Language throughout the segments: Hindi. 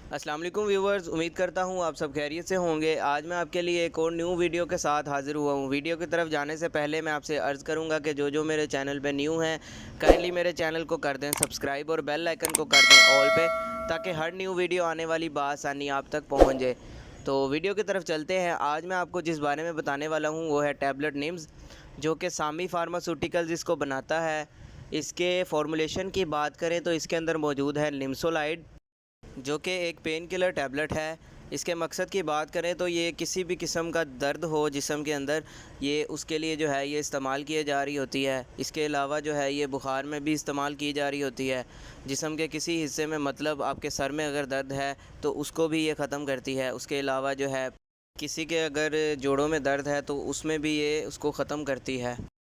अस्सलाम वालेकुम व्यूवर्स, उम्मीद करता हूँ आप सब खैरियत से होंगे। आज मैं आपके लिए एक और न्यू वीडियो के साथ हाज़िर हुआ हूँ। वीडियो की तरफ जाने से पहले मैं आपसे अर्ज़ करूँगा कि जो मेरे चैनल पे न्यू हैं, काइंडली मेरे चैनल को कर दें सब्सक्राइब और बेल आइकन को कर दें ऑल पे, ताकि हर न्यू वीडियो आने वाली बआसानी आप तक पहुँच जाए। तो वीडियो की तरफ चलते हैं। आज मैं आपको जिस बारे में बताने वाला हूँ वो है टैबलेट निम्स, जो कि सामी फार्मास्यूटिकल्स इसको बनाता है। इसके फ़ॉर्मूलेशन की बात करें तो इसके अंदर मौजूद है निम्सोलाइड, जो कि एक पेन किलर टैबलेट है। इसके मकसद की बात करें तो ये किसी भी किस्म का दर्द हो जिस्म के अंदर, ये उसके लिए जो है ये इस्तेमाल किए जा रही होती है। इसके अलावा जो है ये बुखार में भी इस्तेमाल की जा रही होती है। जिस्म के किसी हिस्से में, मतलब आपके सर में अगर दर्द है तो उसको भी ये ख़त्म करती है। उसके अलावा जो है किसी के अगर जोड़ों में दर्द है तो उसमें भी ये उसको ख़त्म करती है।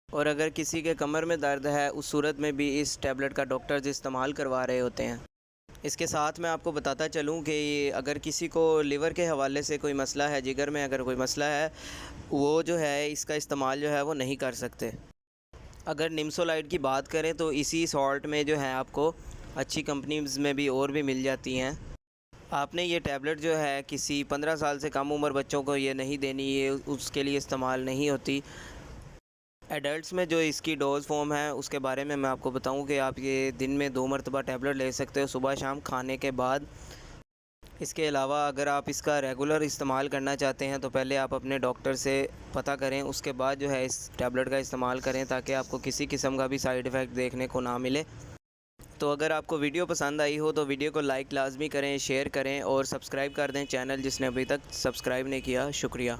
और अगर किसी के कमर में दर्द है उस सूरत में भी इस टैबलेट का डॉक्टर्स इस्तेमाल करवा रहे होते हैं। इसके साथ मैं आपको बताता चलूँ कि अगर किसी को लिवर के हवाले से कोई मसला है, जिगर में अगर कोई मसला है, वो जो है इसका इस्तेमाल जो है वो नहीं कर सकते। अगर निम्सोलाइड की बात करें तो इसी सॉल्ट में जो है आपको अच्छी कंपनीज़ में भी और भी मिल जाती हैं। आपने ये टैबलेट जो है किसी 15 साल से कम उम्र बच्चों को ये नहीं देनी, ये उसके लिए इस्तेमाल नहीं होती। एडल्ट्स में जो इसकी डोज़ फ़ॉर्म है उसके बारे में मैं आपको बताऊं कि आप ये दिन में 2 मरतबा टैबलेट ले सकते हो, सुबह शाम खाने के बाद। इसके अलावा अगर आप इसका रेगुलर इस्तेमाल करना चाहते हैं तो पहले आप अपने डॉक्टर से पता करें, उसके बाद जो है इस टैबलेट का इस्तेमाल करें, ताकि आपको किसी किस्म का भी साइड इफ़ेक्ट देखने को ना मिले। तो अगर आपको वीडियो पसंद आई हो तो वीडियो को लाइक लाजमी करें, शेयर करें और सब्सक्राइब कर दें चैनल जिसने अभी तक सब्सक्राइब नहीं किया। शुक्रिया।